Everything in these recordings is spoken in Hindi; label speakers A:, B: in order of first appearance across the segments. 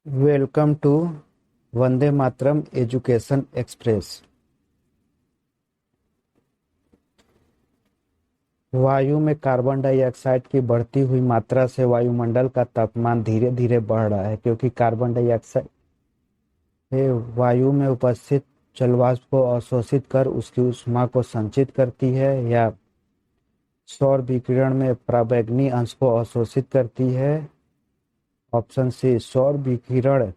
A: Welcome to Vande Mataram Education Express. वायु में कार्बन डाइऑक्साइड की बढ़ती हुई मात्रा से वायुमंडल का तापमान धीरे धीरे बढ़ रहा है, क्योंकि कार्बन डाइऑक्साइड वायु में उपस्थित जलवाष्प को अवशोषित कर उसकी ऊष्मा को संचित करती है, या सौर विकिरण में पराबैंगनी अंश को अवशोषित करती है। ऑप्शन सी, सौर विकिरण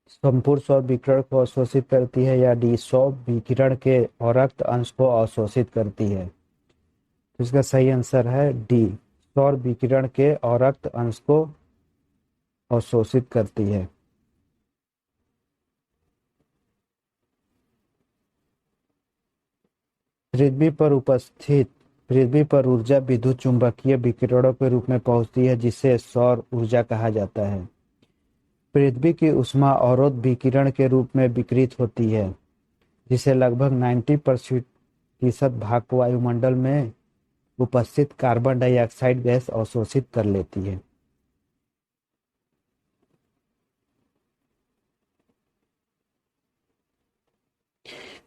A: संपूर्ण सौर विकिरण को अवशोषित करती है, या डी, सौर विकिरण के अवरक्त अंश को अवशोषित करती है। तो इसका सही आंसर है डी, सौर विकिरण के अवरक्त अंश को अवशोषित करती है। पृथ्वी पर उपस्थित पृथ्वी पर ऊर्जा विद्युत चुंबकीय विकिरणों के रूप में पहुंचती है, जिसे सौर ऊर्जा कहा जाता है। पृथ्वी की ऊष्मा अवरोध विकिरण के रूप में विकिरित होती है, जिसे लगभग 90% भाग वायुमंडल में उपस्थित कार्बन डाइऑक्साइड गैस अवशोषित कर लेती है।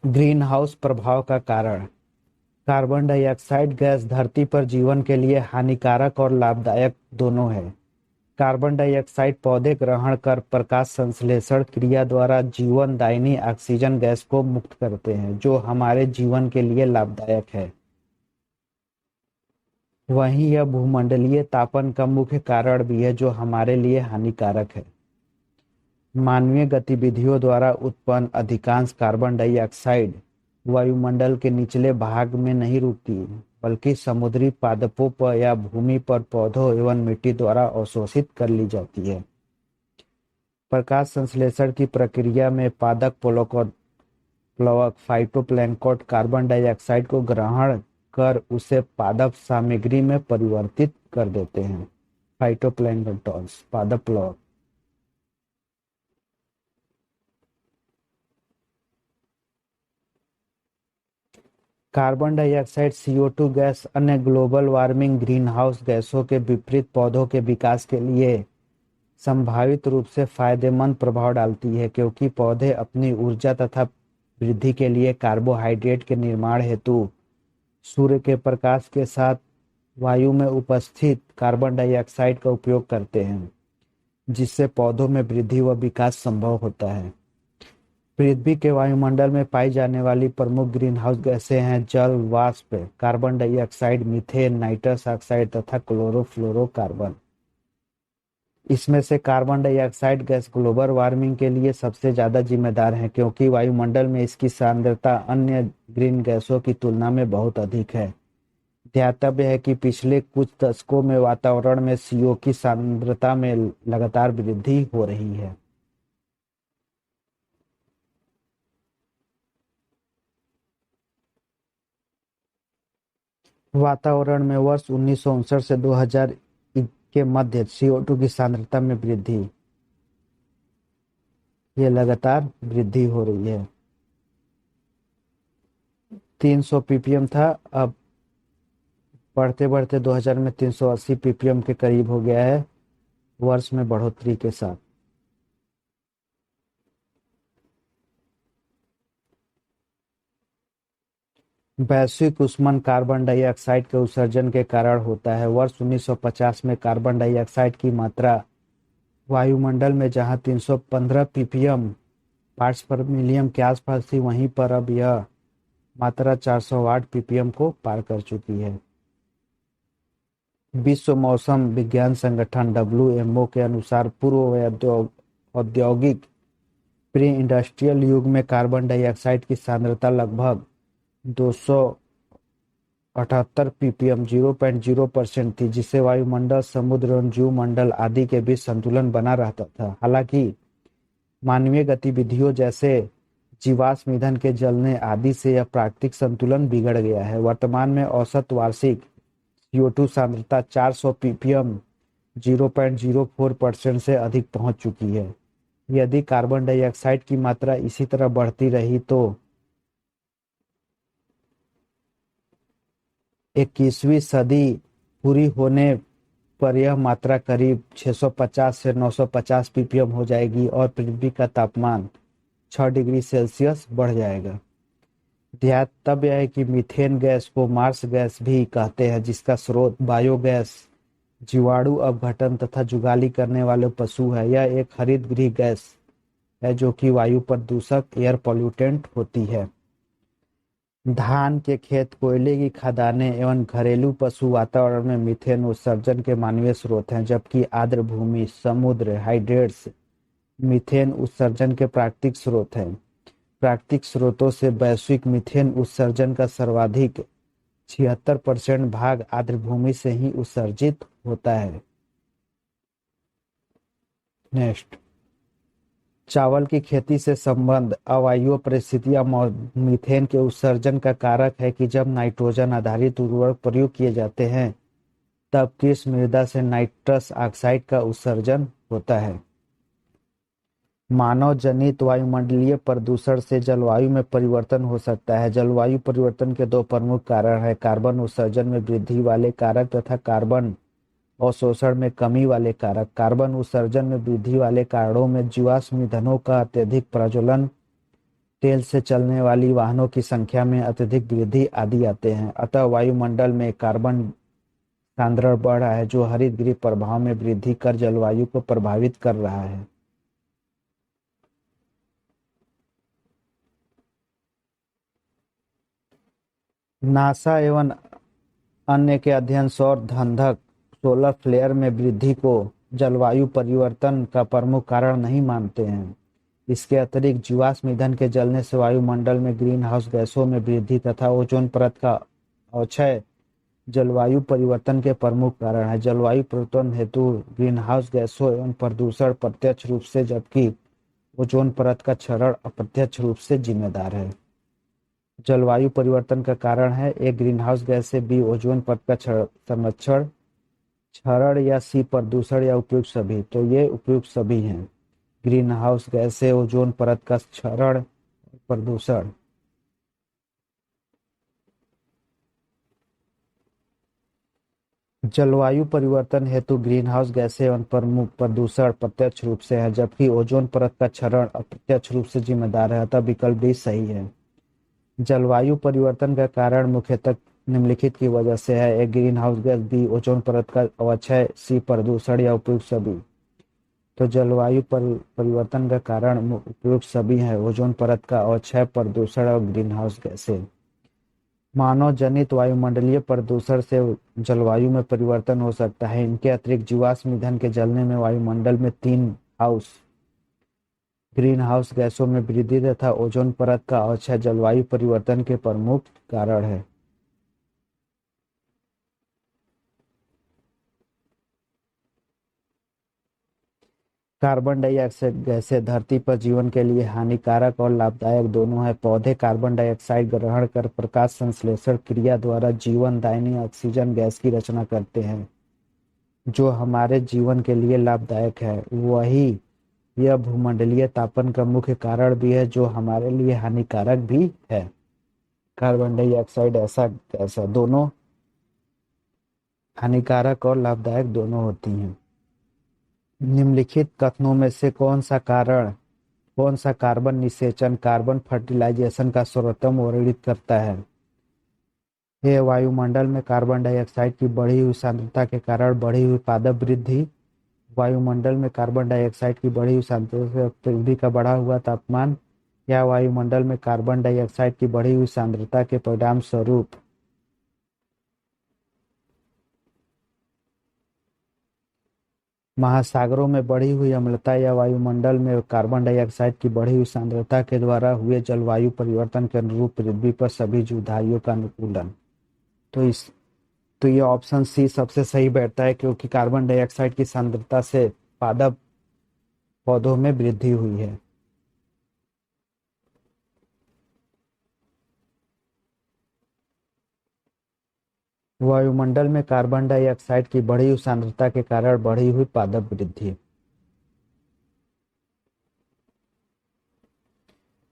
A: ग्रीन हाउस प्रभाव का कारण। कार्बन डाइऑक्साइड गैस धरती पर जीवन के लिए हानिकारक और लाभदायक दोनों है। कार्बन डाइऑक्साइड पौधे ग्रहण कर प्रकाश संश्लेषण क्रिया द्वारा जीवन दायिनी ऑक्सीजन गैस को मुक्त करते हैं, जो हमारे जीवन के लिए लाभदायक है। वहीं यह भूमंडलीय तापन का मुख्य कारण भी है, जो हमारे लिए हानिकारक है। मानवीय गतिविधियों द्वारा उत्पन्न अधिकांश कार्बन डाइऑक्साइड वायुमंडल के निचले भाग में नहीं रुकती, बल्कि समुद्री पादपों पर या भूमि पर पौधों एवं मिट्टी द्वारा अवशोषित कर ली जाती है। प्रकाश संश्लेषण की प्रक्रिया में पादप प्लवक फाइटोप्लैंक्टन कार्बन डाइऑक्साइड को ग्रहण कर उसे पादप सामग्री में परिवर्तित कर देते हैं। फाइटोप्लैंक्टन पादप प्लवक। कार्बन डाइऑक्साइड CO2 गैस अन्य ग्लोबल वार्मिंग ग्रीन हाउस गैसों के विपरीत पौधों के विकास के लिए संभावित रूप से फायदेमंद प्रभाव डालती है, क्योंकि पौधे अपनी ऊर्जा तथा वृद्धि के लिए कार्बोहाइड्रेट के निर्माण हेतु सूर्य के प्रकाश के साथ वायु में उपस्थित कार्बन डाइऑक्साइड का उपयोग करते हैं, जिससे पौधों में वृद्धि व विकास संभव होता है। पृथ्वी के वायुमंडल में पाई जाने वाली प्रमुख ग्रीन हाउस गैसें हैं जल वाष्प, carbon dioxide, methane, nitrous oxide तथा क्लोरोफ्लोरोकार्बन। इसमें से carbon dioxide gas global warming के लिए सबसे ज्यादा जिम्मेदार है, क्योंकि वायुमंडल में इसकी सांद्रता अन्य ग्रीन गैसों की तुलना में बहुत अधिक है। ध्यातव्य है कि पिछले कुछ दशकों में वातावरण में CO की सांद्रता में लगातार वृद्धि हो रही है। वातावरण में वर्ष 1959 से 2000 के मध्य CO2 की सांद्रता में वृद्धि, ये लगातार वृद्धि हो रही है। 300 ppm था, अब बढ़ते बढ़ते 2000 में 380 ppm के करीब हो गया है, वर्ष में बढ़ोतरी के साथ। वैश्विक ऊष्मन कार्बन डाइऑक्साइड के उत्सर्जन के कारण होता है। वर्ष 1950 में कार्बन डाइऑक्साइड की मात्रा वायुमंडल में जहां 315 ppm पार्ट्स पर मिलियन के आसपास थी, वहीं पर अब यह मात्रा 408 ppm को पार कर चुकी है। विश्व मौसम विज्ञान संगठन WMO के अनुसार पूर्व औद्योगिक प्री इंडस्ट्रियल युग में कार्बन डाइऑक्साइड की सांद्रता लगभग 278 ppm 0.0% थी, जिससे वायुमंडल, समुद्र और जीवमंडल आदि के बीच संतुलन बना रहता था। हालांकि मानवीय गतिविधियों जैसे जीवाश्म ईंधन के जलने आदि से यह प्राकृतिक संतुलन बिगड़ गया है। वर्तमान में औसत वार्षिक CO2 सांद्रता 400 ppm 0.04% से अधिक पहुंच चुकी है। यदि कार्बन डाइऑक्साइड की मात्रा इसी तरह बढ़ती रही तो 21वीं सदी पूरी होने पर यह मात्रा करीब 650 से 950 ppm हो जाएगी और पृथ्वी का तापमान 6 डिग्री सेल्सियस बढ़ जाएगा। ध्येय है कि मीथेन गैस को मार्स गैस भी कहते हैं, जिसका स्रोत बायोगैस, जीवाणु अपघटन तथा जुगाली करने वाले पशु है। यह एक हरित गृह गैस है जो कि वायु प्रदूषक एयर पॉल्यूटेंट होती है। धान के खेत, कोयले की खदानें एवं घरेलू पशु वातावरण में मीथेन उत्सर्जन के मानवीय स्रोत हैं, जबकि आर्द्र भूमि, समुद्र, हाइड्रेट्स मीथेन उत्सर्जन के प्राकृतिक स्रोत हैं। प्राकृतिक स्रोतों से वैश्विक मीथेन उत्सर्जन का सर्वाधिक 76% भाग आर्द्र भूमि से ही उत्सर्जित होता है। नेक्स्ट, चावल की खेती से संबंध। अवायवीय परिस्थितियां मीथेन के उत्सर्जन का कारक है कि जब नाइट्रोजन आधारित उर्वरक प्रयोग किए जाते हैं तब कृषि मृदा से नाइट्रस ऑक्साइड का उत्सर्जन होता है। मानव जनित वायुमंडलीय प्रदूषण से जलवायु में परिवर्तन हो सकता है। जलवायु परिवर्तन के दो प्रमुख कारण हैं: कार्बन उत्सर्जन में वृद्धि वाले कारक तथा कार्बन अवशोषण में कमी वाले कारक। कार्बन उत्सर्जन में वृद्धि वाले कारणों में जीवाश्म ईंधनों का अत्यधिक प्रज्वलन, तेल से चलने वाली वाहनों की संख्या में अत्यधिक वृद्धि आदि आते हैं। अतः वायुमंडल में कार्बन सांद्रण बढ़ रहा है, जो हरित गृह प्रभाव में वृद्धि कर जलवायु को प्रभावित कर रहा है। नासा एवं अन्य के अध्ययन सौर धंधक सोलर फ्लेयर में वृद्धि को जलवायु परिवर्तन का प्रमुख कारण नहीं मानते हैं। इसके अतिरिक्त जीवाश्म ईंधन के जलने से वायुमंडल में ग्रीन हाउस गैसों में वृद्धि तथा ओजोन परत का अवक्षय जलवायु परिवर्तन के प्रमुख कारण है। जलवायु परिवर्तन हेतु ग्रीन हाउस गैसों एवं प्रदूषण प्रत्यक्ष रूप से, जबकि ओजोन परत का क्षरण अप्रत्यक्ष रूप से जिम्मेदार है। जलवायु परिवर्तन का कारण है: ए ग्रीनहाउस गैस से, बी ओजोन परत का संरक्षण, क्षरण, या सी प्रदूषण या उपयुक्त सभी। तो ये उपयुक्त सभी हैं। ग्रीन हाउस गैस से ओजोन परत का क्षरण, प्रदूषण। जलवायु परिवर्तन हेतु ग्रीन हाउस गैसें एवं प्रमुख प्रदूषण प्रत्यक्ष रूप से है, जबकि ओजोन परत का क्षरण अप्रत्यक्ष रूप से जिम्मेदार है। अतः विकल्प बी सही है। जलवायु परिवर्तन का कारण मुख्यतः निम्नलिखित की वजह से है: एक greenhouse gas, B ozone परत का अवक्षय, सी प्रदूषण या उपयुक्त सभी। तो जलवायु परिवर्तन का कारण उपयुक्त सभी है: ओजोन परत का अवक्षय, प्रदूषण और ग्रीन हाउस गैसें। मानव जनित वायुमंडलीय प्रदूषण से जलवायु में परिवर्तन हो सकता है। इनके अतिरिक्त जीवाश्म ईंधन के जलने में वायुमंडल में ग्रीन हाउस गैसों में वृद्धि तथा ओजोन परत का अवक्षय जलवायु परिवर्तन के प्रमुख कारण है। कार्बन डाइऑक्साइड गैसें धरती पर जीवन के लिए हानिकारक और लाभदायक दोनों है। पौधे कार्बन डाइऑक्साइड ग्रहण कर प्रकाश संश्लेषण क्रिया द्वारा जीवनदायिनी ऑक्सीजन गैस की रचना करते हैं, जो हमारे जीवन के लिए लाभदायक है। वही यह भूमंडलीय तापन का मुख्य कारण भी है, जो हमारे लिए हानिकारक भी है। कार्बन डाइऑक्साइड ऐसा गैस है, दोनों हानिकारक और लाभदायक दोनों होती हैं। निम्नलिखित कथनों में से कौन सा कार्बन निषेचन, कार्बन फर्टिलाइजेशन का सर्वोत्तम वर्णित करता है? ये वायुमंडल में कार्बन डाइऑक्साइड की बढ़ी हुई सांद्रता के कारण बढ़ी हुई पादप वृद्धि। वायुमंडल में कार्बन डाइऑक्साइड की बढ़ी हुई सांद्रता से पृथ्वी का बढ़ा हुआ तापमान, या वायुमंडल में कार्बन डाइऑक्साइड की बढ़ी हुई सांद्रता के परिणाम स्वरूप महासागरों में बढ़ी हुई अम्लता, या वायुमंडल में कार्बन डाइऑक्साइड की बढ़ी हुई सांद्रता के द्वारा हुए जलवायु परिवर्तन के अनुरूप पृथ्वी पर सभी जीवधारियों का अनुकूलन। तो ये ऑप्शन सी सबसे सही बैठता है, क्योंकि कार्बन डाइऑक्साइड की सांद्रता से पादप पौधों में वृद्धि हुई है। वायुमंडल में कार्बन डाइऑक्साइड की बढ़ी हुई सांद्रता के कारण बढ़ी हुई पादप वृद्धि।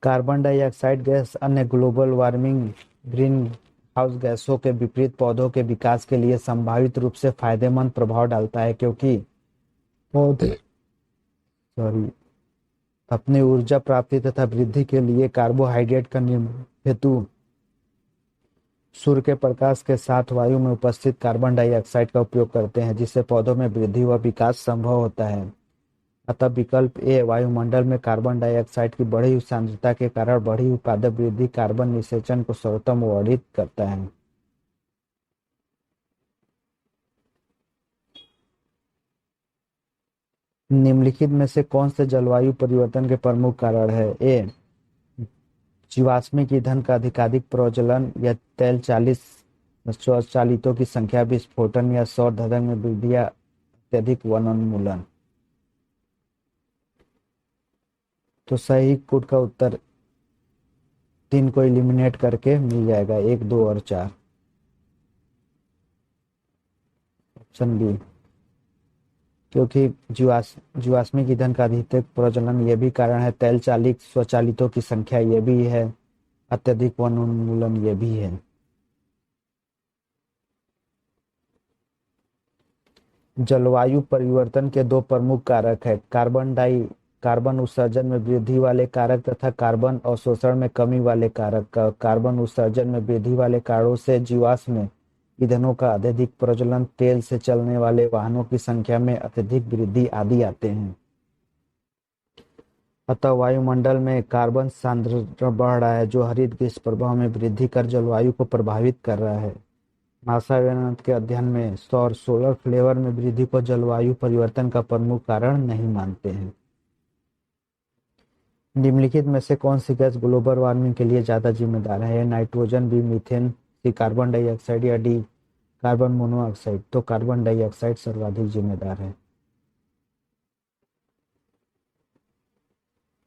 A: कार्बन डाइऑक्साइड गैस अन्य ग्लोबल वार्मिंग ग्रीन हाउस गैसों के विपरीत पौधों के विकास के लिए संभावित रूप से फायदेमंद प्रभाव डालता है, क्योंकि पौधे सॉरी अपनी ऊर्जा प्राप्ति तथा वृद्धि के लिए कार्बोहाइड्रेट का निर्माण हेतु सूर्य के प्रकाश के साथ वायु में उपस्थित कार्बन डाइऑक्साइड का उपयोग करते हैं, जिससे पौधों में वृद्धि व विकास संभव होता है। अतः विकल्प ए, वायुमंडल में कार्बन डाइऑक्साइड की बढ़ी हुई सांद्रता के कारण बढ़ी उत्पादक वृद्धि कार्बन निषेचन को सर्वोत्तम वर्णित करता है। निम्नलिखित में से कौन से जलवायु परिवर्तन के प्रमुख कारण है? ए, जीवाश्मिक ईंधन का अधिकाधिक प्रज्वलन या तेल चालित स्वचालितों की संख्या विस्फोटन या सौर धधक में वृद्धि या अत्यधिक वनोन्मूलन। तो सही कोड का उत्तर 3 को एलिमिनेट करके मिल जाएगा, 1, 2 और 4। ऑप्शन बी, क्योंकि जीवाश्मिक ईंधन का अधिक प्रज्वलन ये भी कारण है, तेल चालित स्वचालितों की संख्या ये भी है, अत्यधिक वनोन्मूलन ये भी है। जलवायु परिवर्तन के 2 प्रमुख कारक है, कार्बन उत्सर्जन में वृद्धि वाले कारक तथा कार्बन अवशोषण में कमी वाले कारक। कार्बन उत्सर्जन में वृद्धि वाले कारणों से जीवाश्म ईंधनों का अत्यधिक प्रज्वलन, तेल से चलने वाले वाहनों की संख्या में अत्यधिक वृद्धि आदि आते हैं। अतः वायुमंडल में कार्बन सांद्रता बढ़ रहा है, जो हरित गैस प्रभाव में वृद्धि कर जलवायु को प्रभावित कर रहा है। नासा के अध्ययन में सौर सोलर फ्लेवर में वृद्धि को जलवायु परिवर्तन का प्रमुख कारण नहीं मानते हैं। निम्नलिखित में से कौन सी गैस ग्लोबल वार्मिंग के लिए ज्यादा जिम्मेदार है? नाइट्रोजन, बी मीथेन, सी कार्बन डाइऑक्साइड या डी कार्बन मोनोऑक्साइड। तो कार्बन डाइऑक्साइड सर्वाधिक जिम्मेदार है।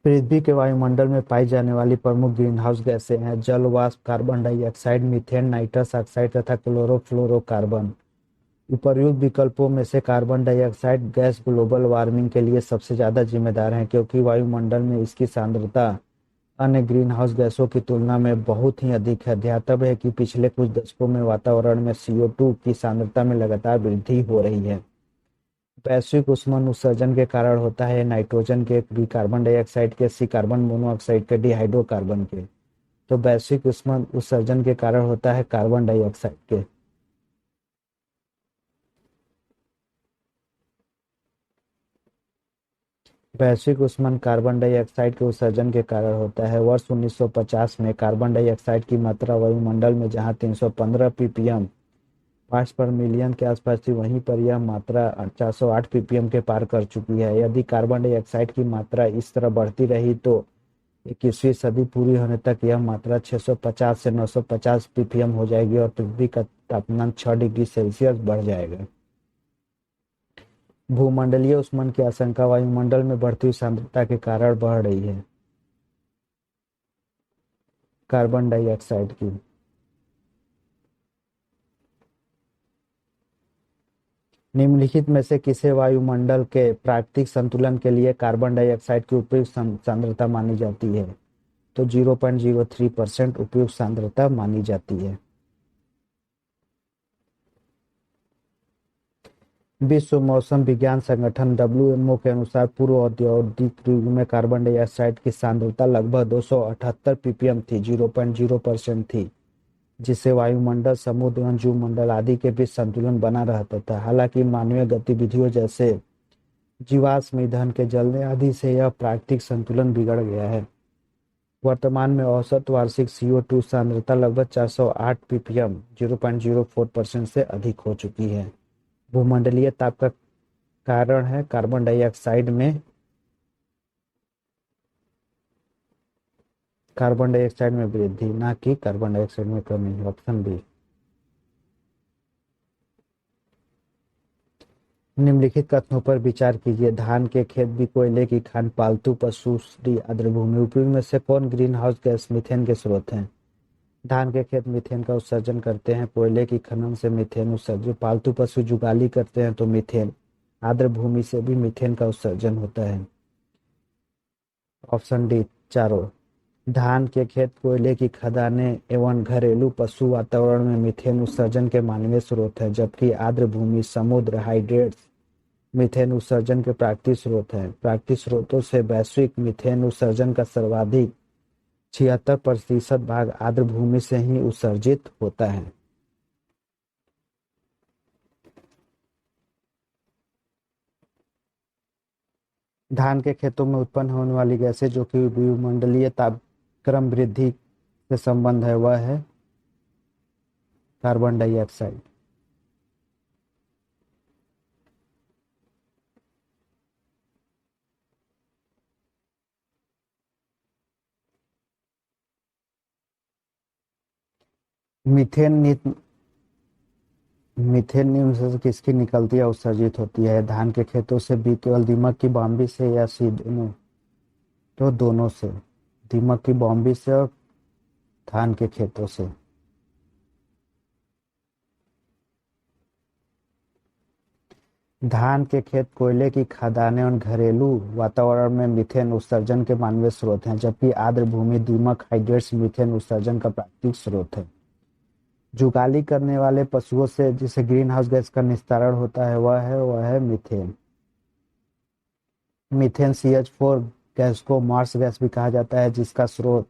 A: पृथ्वी के वायुमंडल में पाई जाने वाली प्रमुख ग्रीन हाउस गैसें हैं जल वाष्प, carbon dioxide, methane, nitrous oxide तथा क्लोरोफ्लोरोकार्बन। उपर्युक्त विकल्पों में से carbon dioxide gas global warming के लिए सबसे ज्यादा जिम्मेदार है, क्योंकि वायुमंडल में इसकी सांद्रता अन्य ग्रीन हाउस गैसों की तुलना में बहुत ही अधिक है। ध्यातव्य है कि पिछले कुछ दशकों में वातावरण में CO2 की सांद्रता में लगातार वृद्धि हो रही है। वैश्विक ऊष्मन उत्सर्जन के कारण होता है, नाइट्रोजन के, बी कार्बन डाइऑक्साइड के, सी कार्बन मोनोऑक्साइड के, डी हाइड्रोकार्बन के। तो वैश्विक ऊष्मन उत्सर्जन के कारण होता है कार्बन डाइऑक्साइड के। वैश्विक ऊष्मन कार्बन डाइऑक्साइड के उत्सर्जन के कारण होता है। वर्ष 1950 में कार्बन डाइऑक्साइड की मात्रा वायुमंडल में जहां 315 ppm पार्ट्स पर मिलियन के आसपास थी, वहीं पर यह मात्रा 408 ppm के पार कर चुकी है। यदि कार्बन डाइऑक्साइड की मात्रा इस तरह बढ़ती रही तो 21वीं सदी पूरी होने तक यह मात्रा 650 से 950 ppm हो जाएगी और पृथ्वी का तापमान 6 डिग्री सेल्सियस बढ़ जाएगा। भूमंडलीय ऊष्मन की आशंका वायुमंडल में बढ़ती हुई सांद्रता के कारण बढ़ रही है, कार्बन डाइऑक्साइड की। निम्नलिखित में से किसे वायुमंडल के प्राकृतिक संतुलन के लिए कार्बन डाइऑक्साइड की उपयुक्त सांद्रता मानी जाती है? तो 0.03% उपयुक्त सांद्रता मानी जाती है। विश्व मौसम विज्ञान संगठन WMO के अनुसार पूर्व औद्योगिक युग में कार्बन डाइऑक्साइड की सांद्रता लगभग 278 ppm थी, 0.0% थी, जिससे वायुमंडल, समुद्र एवं जीवमंडल आदि के बीच संतुलन बना रहता था। हालांकि मानवीय गतिविधियों जैसे जीवाश्म ईंधन के जलने आदि से यह प्राकृतिक संतुलन बिगड़ गया है। वर्तमान में औसत वार्षिक CO2 सांद्रता लगभग 408 ppm 0.04% से अधिक हो चुकी है। भूमंडलीय ताप का कारण है कार्बन डाइऑक्साइड में वृद्धि, ना कि कार्बन डाइऑक्साइड में कमी। Option B. निम्नलिखित कथनों पर विचार कीजिए। धान के खेत भी कोयले की खान, पालतू पशु डी आर्द्रभूमि। उपयोग में से कौन ग्रीन हाउस गैस मीथेन के स्रोत हैं? धान के खेत मीथेन का उत्सर्जन करते हैं, कोयले की खनन से मीथेन उत्सर्जन, पालतू पशु जुगाली करते हैं तो मीथेन, आर्द्र भूमि से भी मीथेन का उत्सर्जन होता है। ऑप्शन डी चारों। धान के खेत, कोयले की खदानें एवं घरेलू पशु वातावरण में मीथेन उत्सर्जन के मानवीय स्रोत है, जबकि आर्द्र भूमि, समुद्र, हाइड्रेट्स मीथेन उत्सर्जन के प्राकृतिक स्रोत हैं। प्राकृतिक स्रोतों से वैश्विक मीथेन उत्सर्जन का सर्वाधिक 76% भाग आर्द्र भूमि से ही उत्सर्जित होता है। धान के खेतों में उत्पन्न होने वाली गैसें जो कि वायुमंडलीय तापक्रम वृद्धि से संबंध है, वह है कार्बन डाइऑक्साइड। मीथेन मीथेन निम्न से किसकी निकलती है उत्सर्जित होती है? धान के खेतों से भी, केवल दीमक की बाम्बी से, या सी दोनों? तो दोनों से, दीमक की बाम्बी से और धान के खेतों से। धान के खेत, कोयले की खदानें और घरेलू वातावरण में मीथेन उत्सर्जन के मानवीय स्रोत हैं, जबकि आर्द्र भूमि, दीमक, हाइड्रेट्स मीथेन उत्सर्जन का प्राकृतिक स्रोत है। जुगाली करने वाले पशुओं से जिसे ग्रीन हाउस गैस का निस्तारण होता है, वह है मीथेन। मीथेन CH4 गैस को मार्स गैस भी कहा जाता है, जिसका स्रोत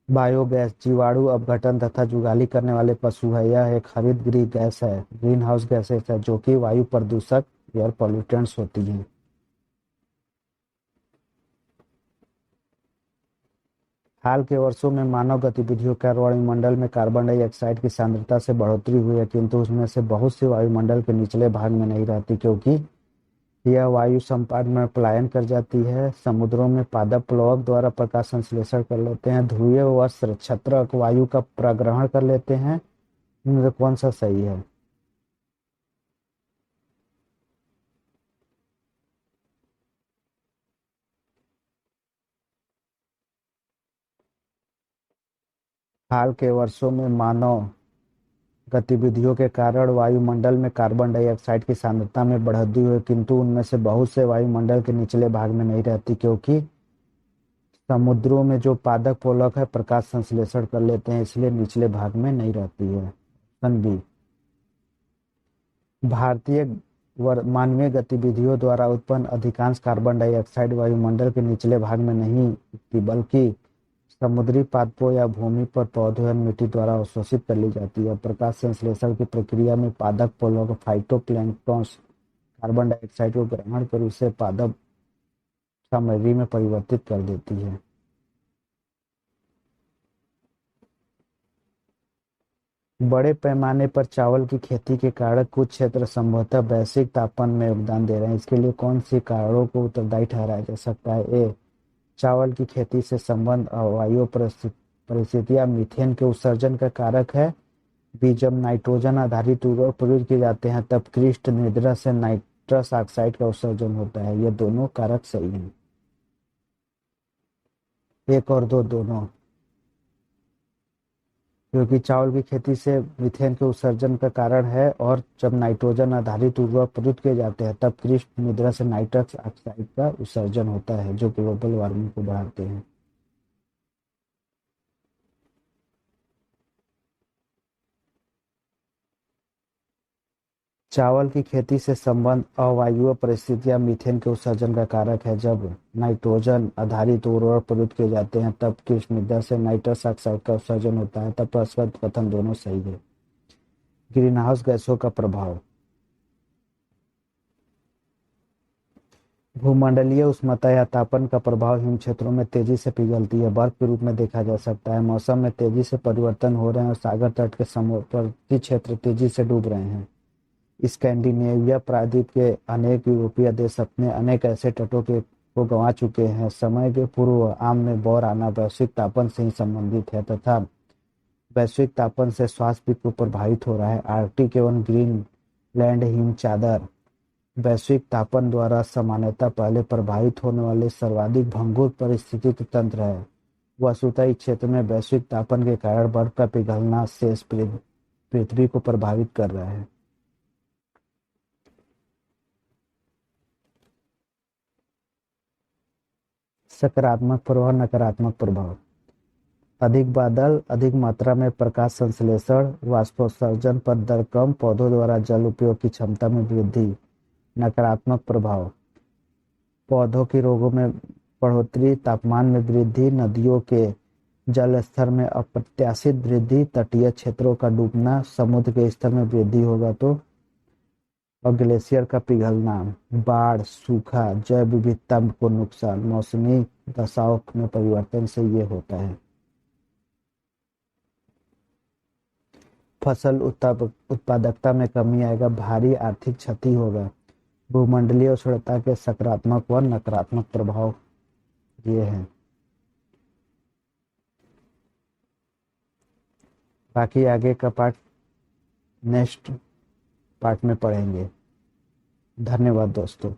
A: बायोगैस, जीवाणु अपघटन तथा जुगाली करने वाले पशु है। यह एक हरितगृह गैस है, ग्रीन हाउस गैसेस है, जो कि वायु प्रदूषक, एयर पॉल्यूटेंट्स होती हैं। हाल के वर्षों में मानव गतिविधियों के कारण वायुमंडल में कार्बन डाइऑक्साइड की सांद्रता से बढ़ोतरी हुई है, किंतु उसमें से बहुत सी वायुमंडल के निचले भाग में नहीं रहती, क्योंकि यह वायु सपाट में पलायन कर जाती है, समुद्रों में पादप प्लवक द्वारा प्रकाश संश्लेषण कर लेते हैं, ध्रुवीय वस्त्र छत्रक वायु का प्रग्रहण कर लेते हैं। इनमें से कौन सा सही है? हाल के वर्षों में मानव गतिविधियों के कारण वायुमंडल में कार्बन डाइऑक्साइड की सांद्रता में बढ़ोतरी हुई, किंतु उनमें से बहुत से वायुमंडल के निचले भाग में नहीं रहती, क्योंकि समुद्रों में जो पादप प्लवक है प्रकाश संश्लेषण कर लेते हैं, इसलिए निचले भाग में नहीं रहती है। Option B. भारतीय मानवीय गतिविधियों द्वारा उत्पन्न अधिकांश कार्बन डाइऑक्साइड वायुमंडल के निचले भाग में नहीं उठती, बल्कि समुद्री पादपों या भूमि पर पौधों या मिट्टी द्वारा अवशोषित कर ली जाती है। प्रकाश संश्लेषण की प्रक्रिया में पादप प्लवक फाइटोप्लैंक्टन कार्बन डाइऑक्साइड को ग्रहण कर उसे पादप सामग्री में परिवर्तित कर देती है। बड़े पैमाने पर चावल की खेती के कारण कुछ क्षेत्र संभवतः वैश्विक तापमान में योगदान दे रहे हैं। इसके लिए कौन से कारणों को उत्तरदायी ठहराया जा सकता है? ए, चावल की खेती से संबंध अवायु परिस्थितियां मीथेन के उत्सर्जन का कारक है। बी, जब नाइट्रोजन आधारित उर्वरक प्रयोग किए जाते हैं तब कृष्ण मृदा से नाइट्रस ऑक्साइड का उत्सर्जन होता है। ये दोनों कारक सही हैं। एक और दो दोनों, क्योंकि चावल की खेती से मीथेन के उत्सर्जन का कारण है, और जब नाइट्रोजन आधारित उर्वरक प्रयुक्त किए जाते हैं तब कृष्ण मृदा से नाइट्रस ऑक्साइड का उत्सर्जन होता है, जो ग्लोबल वार्मिंग को बढ़ाते हैं। चावल की खेती से संबंध अवायवीय परिस्थितियां मीथेन के उत्सर्जन का कारक है। जब नाइट्रोजन आधारित उर्वरक प्रयुक्त किए जाते हैं तब कृषि मृदा से नाइट्रस ऑक्साइड का उत्सर्जन होता है। तब प्रश्न कथन दोनों सही है। ग्रीनहाउस गैसों का प्रभाव। भूमंडलीय उष्णता या तापन का प्रभाव हिम क्षेत्रों में तेजी से पिघलती है बर्फ के रूप में देखा जा सकता है। मौसम में तेजी से परिवर्तन हो रहे हैं और सागर तट के समुद्री क्षेत्र तेजी से डूब रहे हैं। स्कैंडिनेविया प्रायद्वीप के अनेक यूरोपीय देश अपने अनेक ऐसे तटों के को गंवा चुके हैं। समय के पूर्व आम में बौर आना वैश्विक तापन से ही संबंधित है, तथा वैश्विक तापन से स्वास्थ्य को प्रभावित हो रहा है। आर्कटिक एवं ग्रीनलैंड हिम चादर वैश्विक तापन द्वारा सामान्यतः पहले प्रभावित होने वाले सर्वाधिक भंगुर पारिस्थितिक तंत्र है। वस्तुतः इस क्षेत्र में वैश्विक तापन के कारण बर्फ का पिघलना शेष पृथ्वी को प्रभावित कर रहा है। सकारात्मक प्रभाव, नकारात्मक प्रभाव। अधिक बादल, अधिक मात्रा में प्रकाश संश्लेषण, वाष्पोत्सर्जन पर दर कम, पौधों द्वारा जल उपयोग की क्षमता में वृद्धि। नकारात्मक प्रभाव, पौधों की रोगों में बढ़ोतरी, तापमान में वृद्धि, नदियों के जल स्तर में अप्रत्याशित वृद्धि, तटीय क्षेत्रों का डूबना, समुद्र के स्तर में वृद्धि होगा तो, और ग्लेशियर का पिघलना, बाढ़, सूखा, जैव विविधता को नुकसान, मौसमी दशाओं में परिवर्तन से ये होता है। फसल उत्पादकता में कमी आएगा, भारी आर्थिक क्षति होगा। भूमंडलीय उष्णता के सकारात्मक व नकारात्मक प्रभाव ये हैं। बाकी आगे का पार्ट नेक्स्ट पार्ट में पढ़ेंगे। धन्यवाद दोस्तों।